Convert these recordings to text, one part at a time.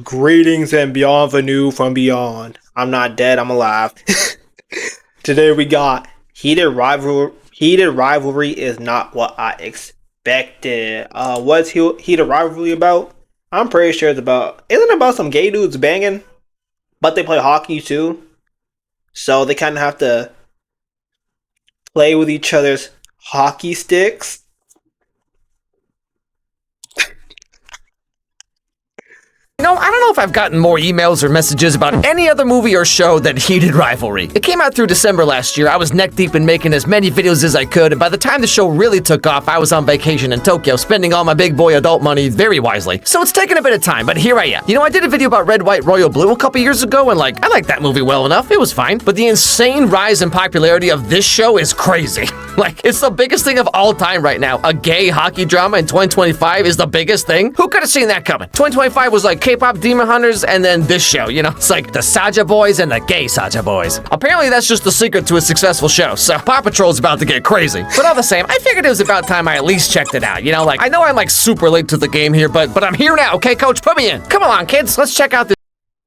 Greetings and bienvenue from beyond. I'm not dead, I'm alive. Today we got heated rivalry. Heated rivalry is not what I expected. What's heated rivalry about? I'm pretty sure it's about. Isn't it about some gay dudes banging? But they play hockey too, so they kind of have to play with each other's hockey sticks. I don't know if I've gotten more emails or messages about any other movie or show than Heated Rivalry. It came out through December last year. I was neck deep in making as many videos as I could, and by the time the show really took off, I was on vacation in Tokyo, spending all my big boy adult money very wisely. So it's taken a bit of time, but here I am. I did a video about Red, White, Royal Blue a couple years ago, and I liked that movie well enough. It was fine. But the insane rise in popularity of this show is crazy. It's the biggest thing of all time right now. A gay hockey drama in 2025 is the biggest thing. Who could have seen that coming? 2025 was like K-pop Demon Hunters and then this show, It's like the Saja Boys and the gay Saja Boys. Apparently that's just the secret to a successful show, so Paw Patrol's about to get crazy. But all the same, I figured it was about time I at least checked it out, I know I'm super late to the game here, but I'm here now, okay, coach? Put me in. Come along, kids, let's check out this.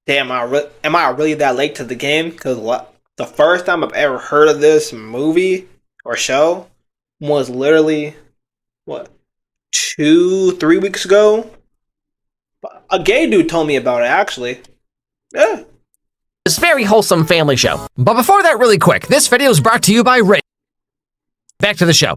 Damn, am I really that late to the game? Because the first time I've ever heard of this movie or show was literally, 2-3 weeks ago? A gay dude told me about it, actually. Yeah. This very wholesome family show. But before that, really quick, this video is brought to you by Ray. Back to the show.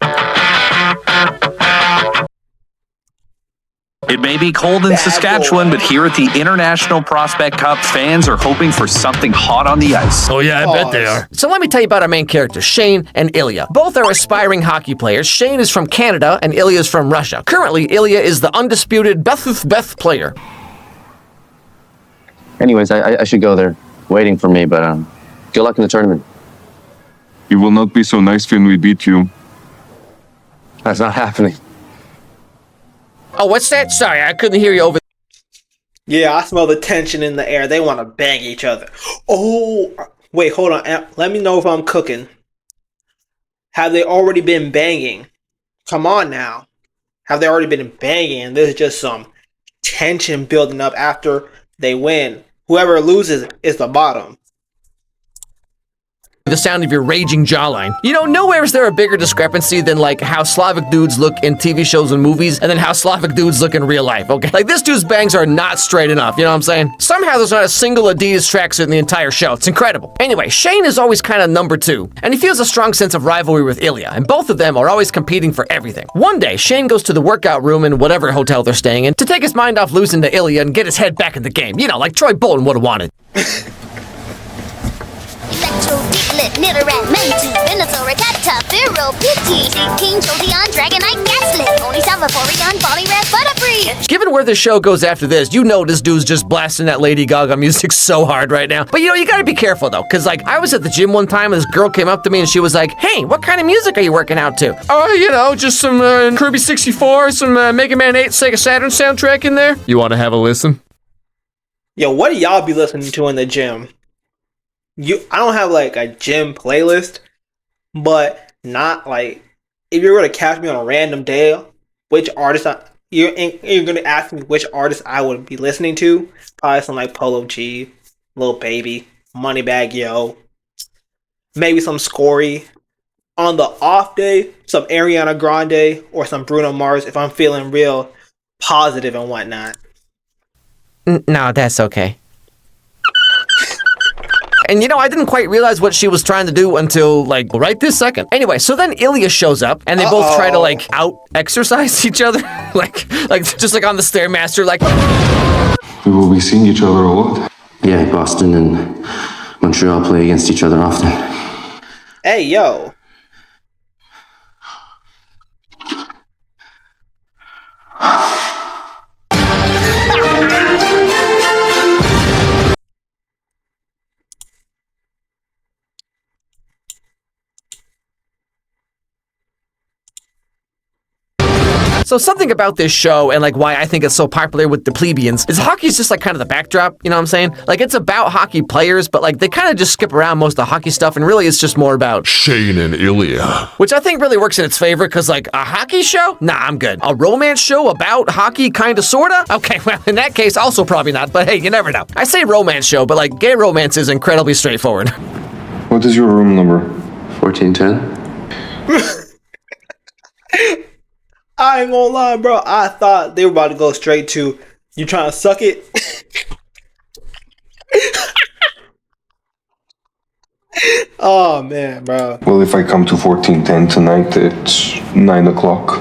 It may be cold in Saskatchewan, but here at the International Prospect Cup, fans are hoping for something hot on the ice. Oh yeah, I bet they are. So let me tell you about our main characters, Shane and Ilya. Both are aspiring hockey players. Shane is from Canada and Ilya is from Russia. Currently, Ilya is the undisputed best player. Anyways, I should go. They're waiting for me, but good luck in the tournament. You will not be so nice when we beat you. That's not happening. Oh, what's that? Sorry, I couldn't hear you over. Yeah, I smell the tension in the air. They want to bang each other. Oh, wait, hold on. Let me know if I'm cooking. Have they already been banging? Come on now. Have they already been banging? There's just some tension building up after they win. Whoever loses is the bottom. The sound of your raging jawline. Nowhere is there a bigger discrepancy than how Slavic dudes look in TV shows and movies and then how Slavic dudes look in real life, okay? This dude's bangs are not straight enough, you know what I'm saying? Somehow there's not a single Adidas tracksuit in the entire show. It's incredible. Anyway, Shane is always kind of number two, and he feels a strong sense of rivalry with Ilya, and both of them are always competing for everything. One day, Shane goes to the workout room in whatever hotel they're staying in to take his mind off losing to Ilya and get his head back in the game. Like Troy Bolton would have wanted. Nidoran, Mewtwo, Venusaur, Rattata, Fearow, Pidgey, King, Jolteon, Dragonite, Gaslit, Ponyta, Vaporeon, Poliwrath, Butterfree. Given where the show goes after this, this dude's just blasting that Lady Gaga music so hard right now. But you gotta be careful though, because I was at the gym one time and this girl came up to me and she was like, "Hey, what kind of music are you working out to?" "Oh, just some Kirby 64, some Mega Man 8 Sega Saturn soundtrack in there. You want to have a listen?" Yo, what do y'all be listening to in the gym? I don't have a gym playlist, but not if you were to catch me on a random day, which artist you're gonna ask me which artist I would be listening to. Probably some Polo G, Lil Baby, Moneybagg Yo, maybe some Scory. On the off day, some Ariana Grande or some Bruno Mars if I'm feeling real positive and whatnot. No, that's okay. And I didn't quite realize what she was trying to do until, right this second. Anyway, so then Ilya shows up, and they both try to, out-exercise each other. Just on the Stairmaster, We will be seeing each other a lot. Yeah, Boston and Montreal play against each other often. Hey, yo. So something about this show and like why I think it's so popular with the plebeians is hockey's just like kind of the backdrop, you know what I'm saying? Like it's about hockey players, but like they kind of just skip around most of the hockey stuff and really it's just more about Shane and Ilya. which I think really works in its favor because like a hockey show? Nah, I'm good. A romance show about hockey kinda sorta? Okay, well in that case also probably not, but hey, you never know. I say romance show, but like gay romance is incredibly straightforward. What is your room number? 1410. I ain't gonna lie, bro. I thought they were about to go straight to you trying to suck it. Oh man, bro. Well, if I come to 1410 tonight, it's 9 o'clock.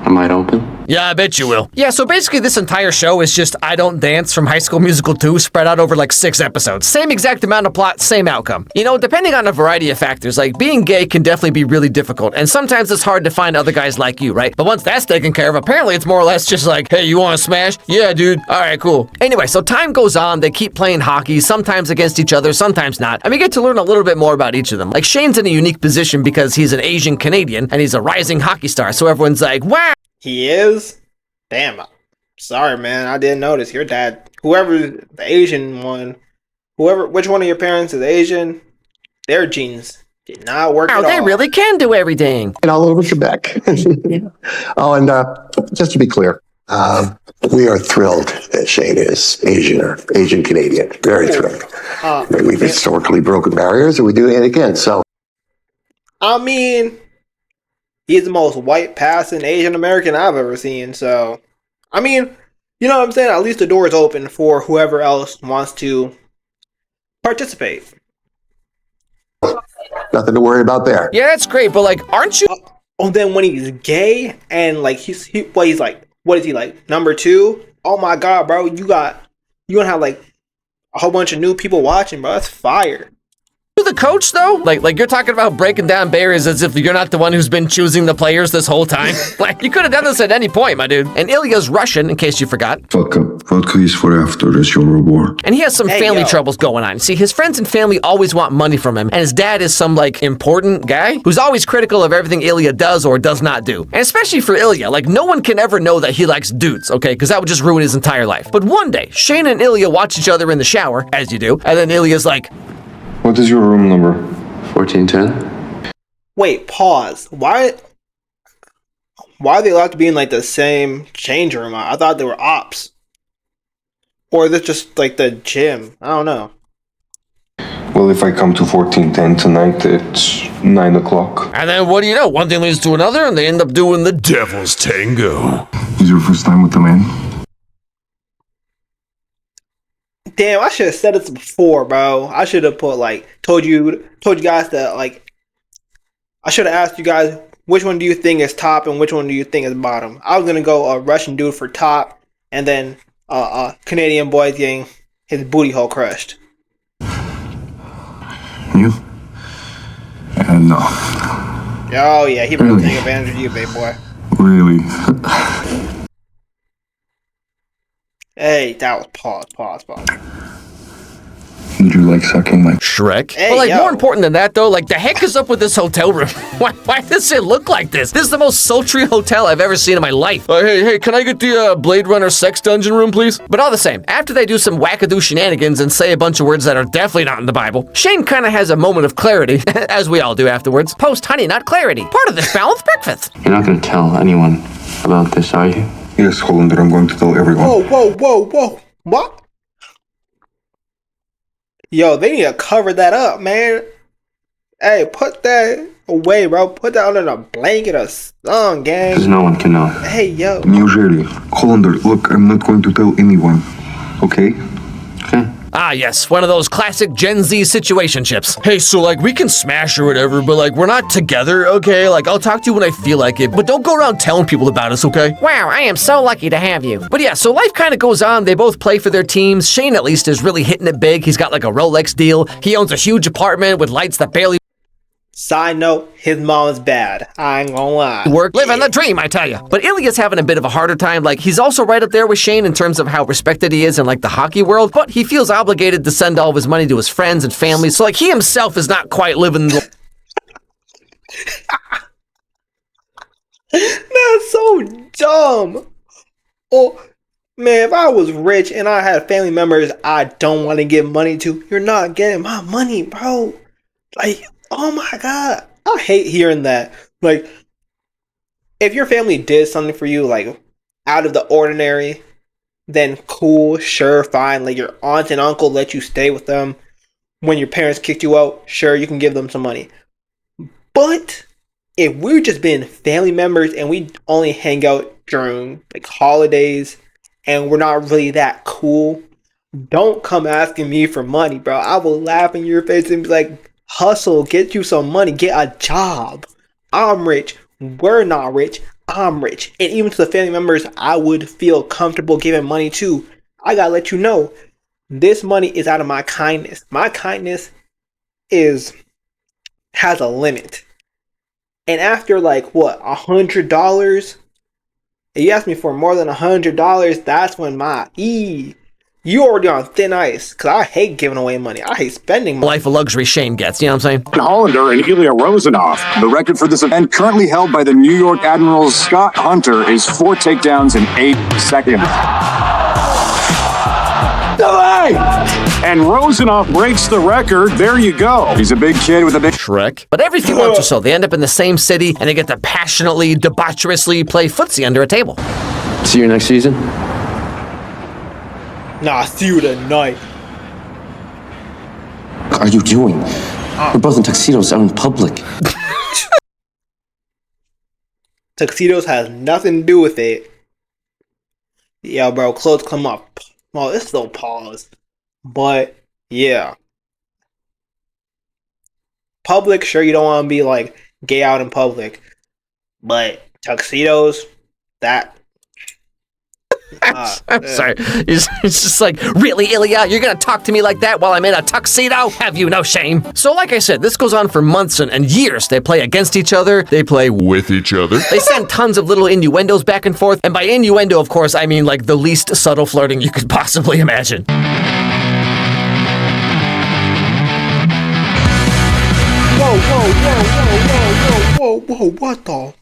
I might open. Yeah, I bet you will. Yeah, so basically this entire show is just I Don't Dance from High School Musical 2 spread out over like 6 episodes. Same exact amount of plot, same outcome. You know, depending on a variety of factors, like being gay can definitely be really difficult, and sometimes it's hard to find other guys like you, right? But once that's taken care of, apparently it's more or less just like, hey, you wanna smash? Yeah, dude. Alright, cool. Anyway, so time goes on, they keep playing hockey, sometimes against each other, sometimes not, and we get to learn a little bit more about each of them. Like Shane's in a unique position because he's an Asian Canadian, and he's a rising hockey star, so everyone's like, wow! He is? Damn. Sorry, man. I didn't notice. Your dad, whoever the Asian one, which one of your parents is Asian, their genes did not work at all. They really can do everything. And all over Quebec. Oh, and just to be clear, we are thrilled that Shane is Asian Canadian. Very thrilled. We've historically broken barriers, and we're doing it again. So, I mean, he's the most white passing Asian American I've ever seen. So, I mean, you know what I'm saying? At least the door is open for whoever else wants to participate. nothing to worry about there. Yeah, that's great, but like, aren't you? Oh, then when he's gay and like he's like, what is he like, number 2? Oh my god, bro, you gonna have like a whole bunch of new people watching, bro. That's fire. The coach though? Like you're talking about breaking down barriers as if you're not the one who's been choosing the players this whole time. Like you could have done this at any point, my dude. And Ilya's Russian, in case you forgot. Fuck up. Vodka is for after. It's your reward. And he has some family troubles going on. See, his friends and family always want money from him, and his dad is some like important guy who's always critical of everything Ilya does or does not do. And especially for Ilya, like no one can ever know that he likes dudes, okay? Because that would just ruin his entire life. But one day, Shane and Ilya watch each other in the shower, as you do, and then Ilya's like, What is your room number? 1410. Wait, pause. Why are they allowed to be in like the same change room? I thought they were ops. Or is it just like the gym? I don't know. Well, if I come to 1410 tonight, it's 9 o'clock. and then what do you know? One thing leads to another, and they end up doing the Devil's Tango. Is your first time with the man? Damn, I should have said this before, bro. I should have put like told you guys that like I should have asked you guys which one do you think is top and which one do you think is bottom. I was gonna go a Russian dude for top, and then Canadian boy getting his booty hole crushed. You? No. Oh yeah, he really taking advantage of you, baby boy. Really? Hey, that was pause. Did you like sucking my... Shrek. Hey, but like yo. more important than that though, like the heck is up with this hotel room? Why does it look like this? This is the most sultry hotel I've ever seen in my life. Hey, can I get the Blade Runner sex dungeon room, please? But all the same, after they do some wackadoo shenanigans and say a bunch of words that are definitely not in the Bible, Shane kind of has a moment of clarity, as we all do afterwards. Post honey, not clarity. Part of this balanced breakfast. You're not going to tell anyone about this, are you? Yes, Hollander, I'm going to tell everyone. Whoa. What? Yo, they need to cover that up, man. Hey, put that away, bro. Put that under a blanket or something, gang. Because no one can know. Hey, yo. Неужели? Hollander, look, I'm not going to tell anyone. Okay? Okay. Ah, yes, one of those classic Gen Z situationships. Hey, so like we can smash or whatever, but like we're not together, okay? Like I'll talk to you when I feel like it, but don't go around telling people about us, okay? Wow, I am so lucky to have you. But yeah, so life kind of goes on. They both play for their teams. Shane at least is really hitting it big. He's got like a Rolex deal. He owns a huge apartment with lights that barely Side note, his mom is bad. I ain't gonna lie. work. Living the dream, I tell you. But Ilya's having a bit of a harder time. Like, he's also right up there with Shane in terms of how respected he is in, like, the hockey world, but he feels obligated to send all of his money to his friends and family, so, like, he himself is not quite living the... That's so dumb. Oh, man, if I was rich and I had family members I don't want to give money to, you're not getting my money, bro. Like, oh my God. I hate hearing that. Like, if your family did something for you, like, out of the ordinary, then cool, sure, fine. Like, your aunt and uncle let you stay with them when your parents kicked you out, sure, you can give them some money. But if we've just been family members and we only hang out during like holidays and we're not really that cool, don't come asking me for money, bro. I will laugh in your face and be like, hustle, get you some money, get a job. I'm rich. We're not rich. I'm rich. And even to the family members I would feel comfortable giving money to, I gotta let you know, this money is out of my kindness. My kindness has a limit. And after like what, $100, if you ask me for more than $100, that's when you already on thin ice. Cause I hate giving away money. I hate spending money. Life of luxury Shane gets, you know what I'm saying? Hollander and Ilya Rozanov. The record for this event, currently held by the New York Admiral's Scott Hunter, is 4 takedowns in 8 seconds. And Rozanov breaks the record. There you go. He's a big kid with a big Shrek. But every few months or so, they end up in the same city and they get to passionately, debaucherously play footsie under a table. See you next season. Nah, see you tonight. What are you doing? We're both in tuxedos out in public. Tuxedos has nothing to do with it. Yeah, bro, clothes come up. Well, it's still pause. But, yeah. Public, sure, you don't want to be, like, gay out in public. But tuxedos, that... I'm sorry. It's just like, really, Ilya? You're gonna talk to me like that while I'm in a tuxedo? Have you no shame? So like I said, this goes on for months and years. They play against each other. They play With each other. They send tons of little innuendos back and forth. And by innuendo, of course, I mean like the least subtle flirting you could possibly imagine. Whoa, what the?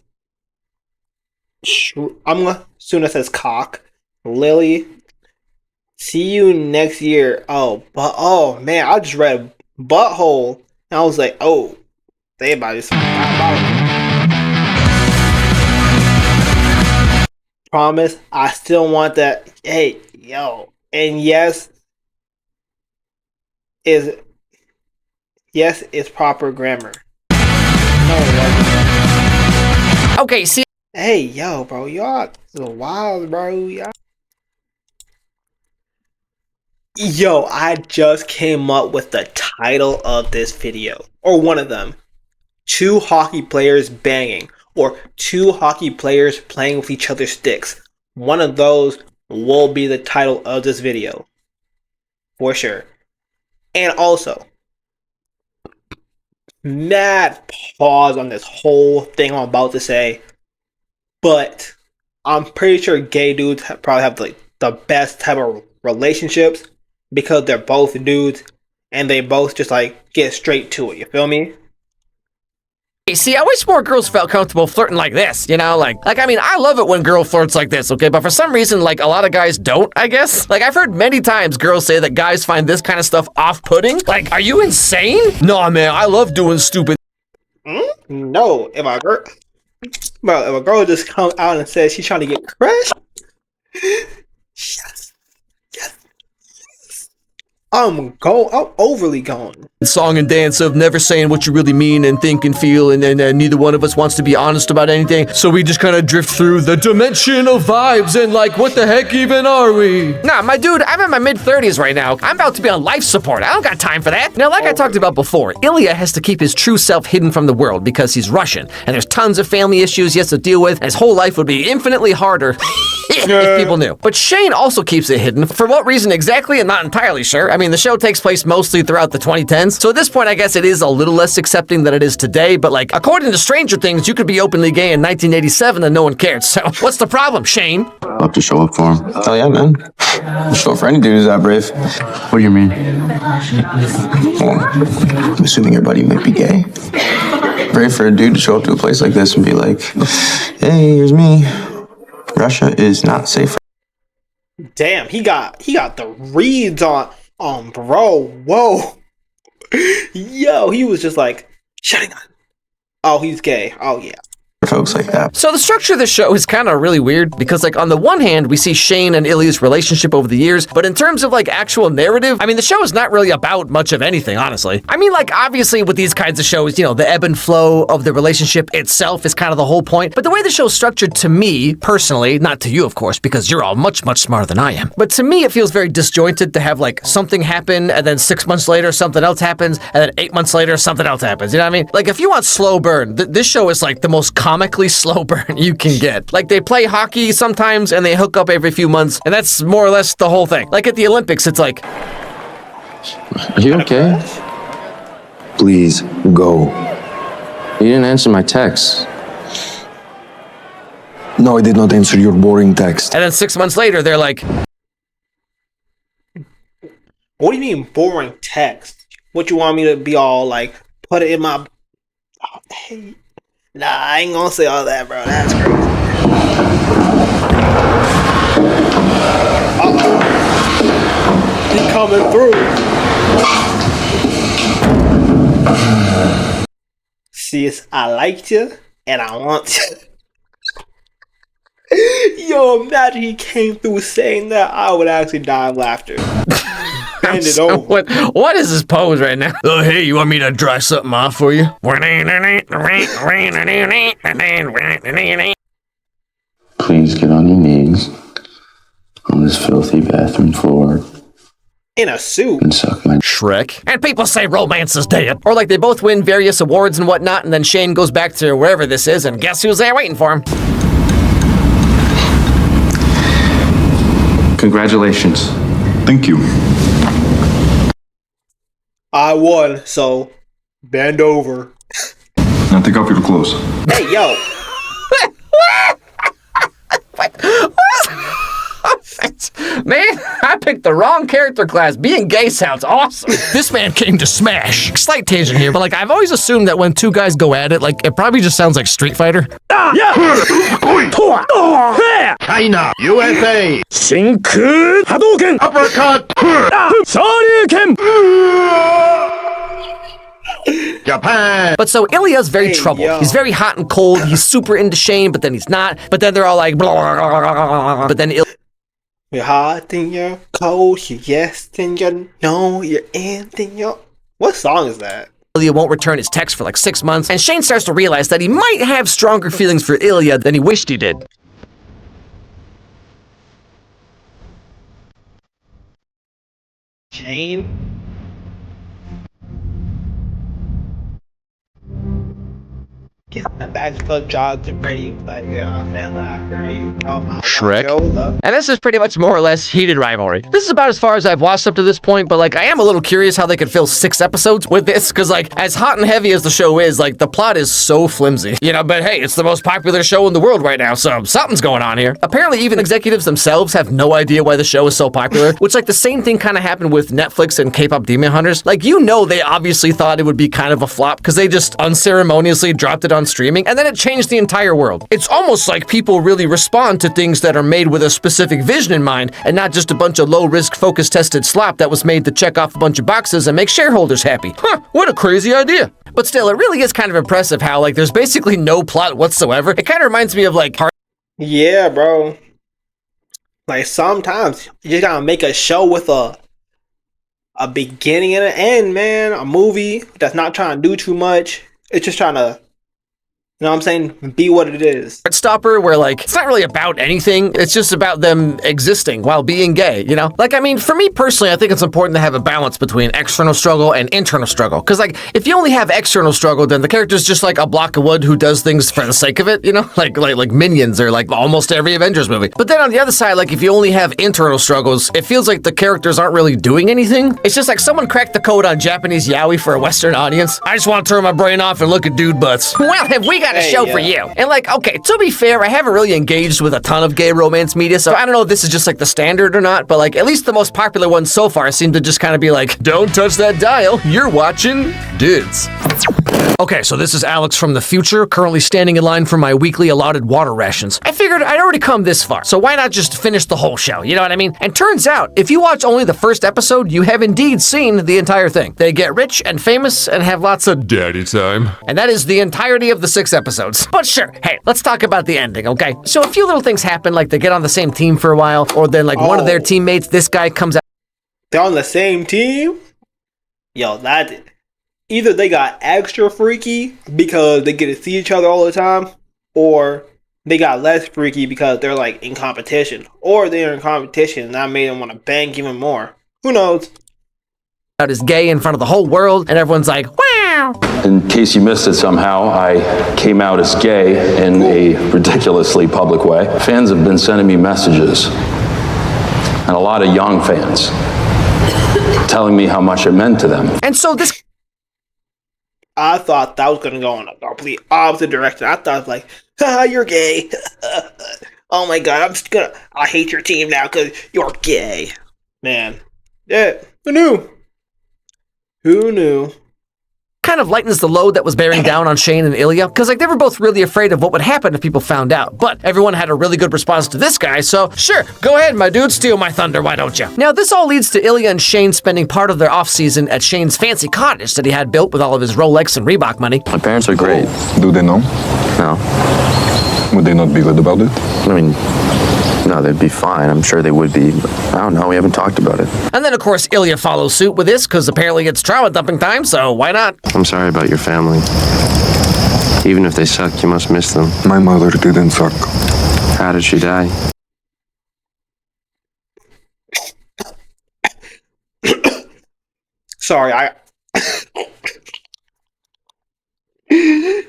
I'm gonna, soon as it says cock. Lily, see you next year. Oh man, I just read butthole. And I was like, oh, they about this. Promise, I still want that. Hey, yo. And yes, it's proper grammar. No, okay, see. hey, yo, bro, y'all so wild, bro. Yo, I just came up with the title of this video, or one of them. 2 hockey players banging, or 2 hockey players playing with each other's sticks. One of those will be the title of this video. For sure. And also, mad pause on this whole thing I'm about to say, but I'm pretty sure gay dudes probably have the best type of relationships because they're both dudes and they both just like get straight to it. You feel me? See, I wish more girls felt comfortable flirting like this, you know? Like, I mean, I love it when girl flirts like this, okay? But for some reason, like, a lot of guys don't, I guess. Like, I've heard many times girls say that guys find this kind of stuff off-putting. Like, are you insane? No, man, I love doing stupid. No, if a girl just comes out and says she's trying to get crushed, yes. I'm overly going. Song and dance of never saying what you really mean and think and feel, and neither one of us wants to be honest about anything, so we just kind of drift through the dimension of vibes and like, what the heck even are we? Nah, my dude, I'm in my mid-30s right now. I'm about to be on life support. I don't got time for that. Now, like I talked about before, Ilya has to keep his true self hidden from the world because he's Russian, and there's tons of family issues he has to deal with, and his whole life would be infinitely harder if people knew. But Shane also keeps it hidden. For what reason exactly, I'm not entirely sure. I mean, the show takes place mostly throughout the 2010s, so at this point, I guess it is a little less accepting than it is today, but like, according to Stranger Things, you could be openly gay in 1987 and no one cared, so what's the problem, Shane? I'll have to show up for him. Hell yeah, man. I'll show up for any dude who's that brave. What do you mean? Well, I'm assuming your buddy might be gay. Brave for a dude to show up to a place like this and be like, yeah, hey, here's me. Russia is not safe. Damn, he got the reads on bro. Whoa. Yo, he was just like shutting up. Oh, he's gay. Oh yeah. Folks like that. So the structure of the show is kind of really weird because, like, on the one hand, we see Shane and Ilya's relationship over the years, but in terms of, like, actual narrative, I mean, the show is not really about much of anything, honestly. I mean, like, obviously with these kinds of shows, you know, the ebb and flow of the relationship itself is kind of the whole point, but the way the show's structured to me, personally, not to you, of course, because you're all much, much smarter than I am, but to me, it feels very disjointed to have, like, something happen, and then 6 months later, something else happens, and then 8 months later, something else happens, you know what I mean? Like, if you want slow burn, this show is, like, the most comically slow burn you can get. Like, they play hockey sometimes and they hook up every few months, and that's more or less the whole thing. Like at the Olympics, it's like, Are you okay? Please go. You didn't answer my text. No, I did not answer your boring text. and then 6 months later, they're like, What do you mean boring text? What you want me to be all like put it in my hey. Nah, I ain't gonna say all that, bro. That's crazy. He coming through. Sis, I liked you and I want you. Yo, imagine he came through saying that. I would actually die of laughter. Hand it over. what is this pose right now? Oh, hey, you want me to dry something off for you? Please get on your knees on this filthy bathroom floor In a suit. and suck my Shrek. And people say romance is dead. Or like they both win various awards and whatnot, and then Shane goes back to wherever this is, and guess who's there waiting for him? Congratulations. Thank you. I won, so bend over. Now take off your clothes. Hey, yo. Man, I picked the wrong character class. Being gay sounds awesome. This man came to smash. Slight tangent here, but like I've always assumed that when two guys go at it, like it probably just sounds like Street Fighter. China, USA, Hadouken! uppercut, Shoryuken! Japan. But so Ilya's very Hey, troubled. yo. He's very hot and cold. He's super into Shane, but then he's not. But then they're all like, blah, blah, blah, blah, blah. But then You're hot and you're cold, you're yes and you're no, you're in and you're... What song is that? Ilya won't return his text for like 6 months, and Shane starts to realize that he might have stronger feelings for Ilya than he wished he did. Shane? Get that back to jobs and ready, like, yeah, man, Shrek. And this is pretty much more or less heated rivalry. This is about as far as I've watched up to this point, but like I am a little curious how they could fill 6 episodes with this, because like as hot and heavy as the show is, like the plot is so flimsy. You know, but hey, it's the most popular show in the world right now, so something's going on here. Apparently even executives themselves have no idea why the show is so popular, which like the same thing kind of happened with Netflix and K-pop Demon Hunters. Like, you know, they obviously thought it would be kind of a flop because they just unceremoniously dropped it on streaming, and then it changed the entire world. It's almost like people really respond to things that are made with a specific vision in mind, and not just a bunch of low-risk, focus-tested slop that was made to check off a bunch of boxes and make shareholders happy. Huh, what a crazy idea. But still, it really is kind of impressive how, like, there's basically no plot whatsoever. It kind of reminds me of, like, Yeah, bro. Like, sometimes you just gotta make a show with a beginning and an end, man. A movie that's not trying to do too much. It's just trying to, you know what I'm saying? Be what it is. Heartstopper, where like it's not really about anything, it's just about them existing while being gay, you know? Like, I mean, for me personally, I think it's important to have a balance between external struggle and internal struggle, because like if you only have external struggle, then the character's just like a block of wood who does things for the sake of it, you know? Like Minions or like almost every Avengers movie. But then on the other side, like if you only have internal struggles, it feels like the characters aren't really doing anything. It's just like someone cracked the code on Japanese yaoi for a Western audience. I just want to turn my brain off and look at dude butts. Well, have we got a show for you? And like, okay, to be fair, I haven't really engaged with a ton of gay romance media, so I don't know if this is just like the standard or not, but like at least the most popular ones so far seem to just kind of be like, don't touch that dial, you're watching dudes. Okay, so this is Alex from the future, currently standing in line for my weekly allotted water rations. I figured I'd already come this far, so why not just finish the whole show, you know what I mean? And turns out, if you watch only the first episode, you have indeed seen the entire thing. They get rich and famous and have lots of daddy time. And that is the entirety of the 6 episodes. But sure, hey, let's talk about the ending, okay? So a few little things happen, like they get on the same team for a while, or then like one of their teammates, this guy comes out. They're on the same team? Yo, that... Either they got extra freaky because they get to see each other all the time, or they got less freaky because they're like in competition, or they're in competition and that made them want to bang even more. Who knows? Out as gay in front of the whole world, and everyone's like, wow. In case you missed it somehow, I came out as gay in a ridiculously public way. Fans have been sending me messages, and a lot of young fans, telling me how much it meant to them. And so this... I thought that was going to go in a complete opposite direction. I thought like, haha, you're gay. Oh my god, I hate your team now because you're gay. Man. Yeah, who knew? Who knew? Kind of lightens the load that was bearing down on Shane and Ilya, because like they were both really afraid of what would happen if people found out. But everyone had a really good response to this guy, so sure, go ahead, my dude, steal my thunder, why don't you? Now this all leads to Ilya and Shane spending part of their off-season at Shane's fancy cottage that he had built with all of his Rolex and Reebok money. My parents are great. Do they know? No. Would they not be good about it? I mean, no, they'd be fine. I'm sure they would be, but I don't know. We haven't talked about it. And then, of course, Ilya follows suit with this, because apparently it's trauma dumping time, so why not? I'm sorry about your family. Even if they suck, you must miss them. My mother didn't suck. How did she die? Sorry,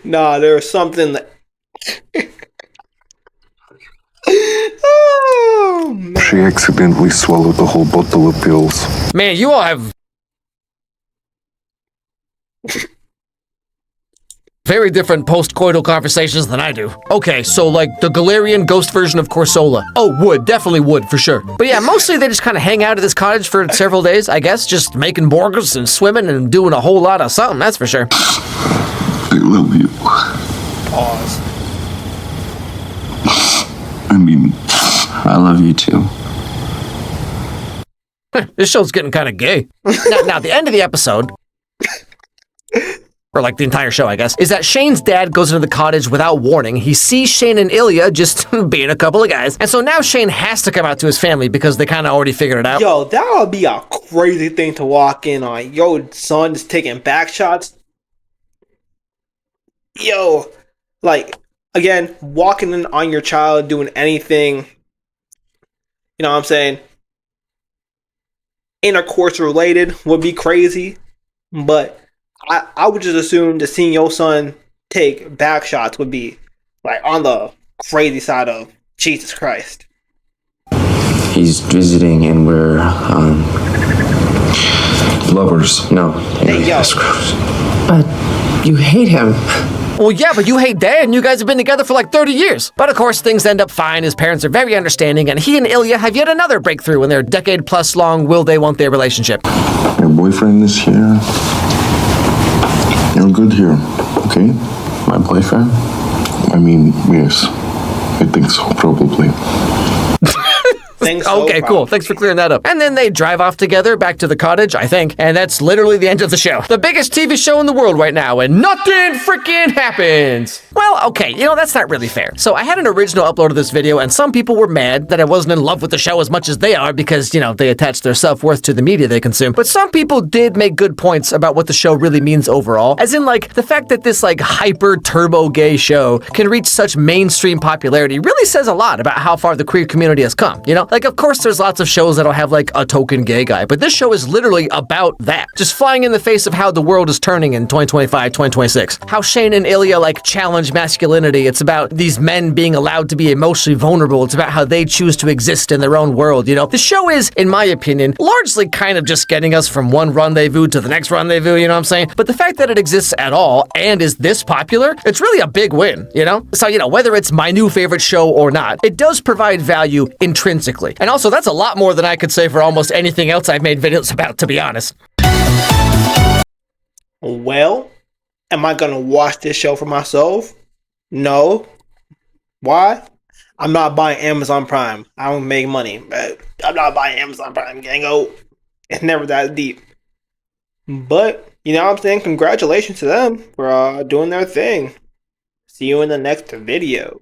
Nah, there was something that... Oh, man. She accidentally swallowed the whole bottle of pills. Man, you all have very different post-coital conversations than I do. Okay, so like the Galarian ghost version of Corsola. Oh, would, definitely would, for sure. But yeah, mostly they just kind of hang out at this cottage for several days, I guess, just making burgers and swimming and doing a whole lot of something, that's for sure. I love you. Pause. I mean, I love you too. This show's getting kind of gay. Now, the end of the episode, or like the entire show, I guess, is that Shane's dad goes into the cottage without warning. He sees Shane and Ilya just being a couple of guys. And so now Shane has to come out to his family because they kind of already figured it out. Yo, that would be a crazy thing to walk in on. Yo, son is taking back shots. Yo, like, again, walking in on your child, doing anything, you know what I'm saying, intercourse related would be crazy. But I would just assume that seeing your son take back shots would be like on the crazy side of Jesus Christ. He's visiting and we're, lovers. No. Hey, yo. That's gross. But you hate him. Well, yeah, but you hate Dad, and you guys have been together for like 30 years. But of course, things end up fine. His parents are very understanding, and he and Ilya have yet another breakthrough in their decade-plus-long will-they-won't-they relationship. your boyfriend is here. You're good here, okay? My boyfriend? I mean, yes. I think so, probably. Okay, cool. Thanks for clearing that up. And then they drive off together back to the cottage, I think. And that's literally the end of the show. The biggest TV show in the world right now, and nothing freaking happens. Well, okay, you know, that's not really fair. So I had an original upload of this video, and some people were mad that I wasn't in love with the show as much as they are because, you know, they attach their self-worth to the media they consume. But some people did make good points about what the show really means overall. As in, like, the fact that this, like, hyper-turbo gay show can reach such mainstream popularity really says a lot about how far the queer community has come, you know? Like, of course, there's lots of shows that'll have, like, a token gay guy, but this show is literally about that. Just flying in the face of how the world is turning in 2025, 2026. How Shane and Ilya, like, challenge masculinity. It's about these men being allowed to be emotionally vulnerable. It's about how they choose to exist in their own world, you know? The show is, in my opinion, largely kind of just getting us from one rendezvous to the next rendezvous, you know what I'm saying? But the fact that it exists at all and is this popular, it's really a big win, you know? So, you know, whether it's my new favorite show or not, it does provide value intrinsically. And also, that's a lot more than I could say for almost anything else I've made videos about, to be honest. Well, Am I gonna watch this show for myself? No. Why? I'm not buying Amazon Prime. I don't make money, but I'm not buying Amazon Prime, gango. It's never that deep. But, you know what I'm saying? Congratulations to them for doing their thing. See you in the next video.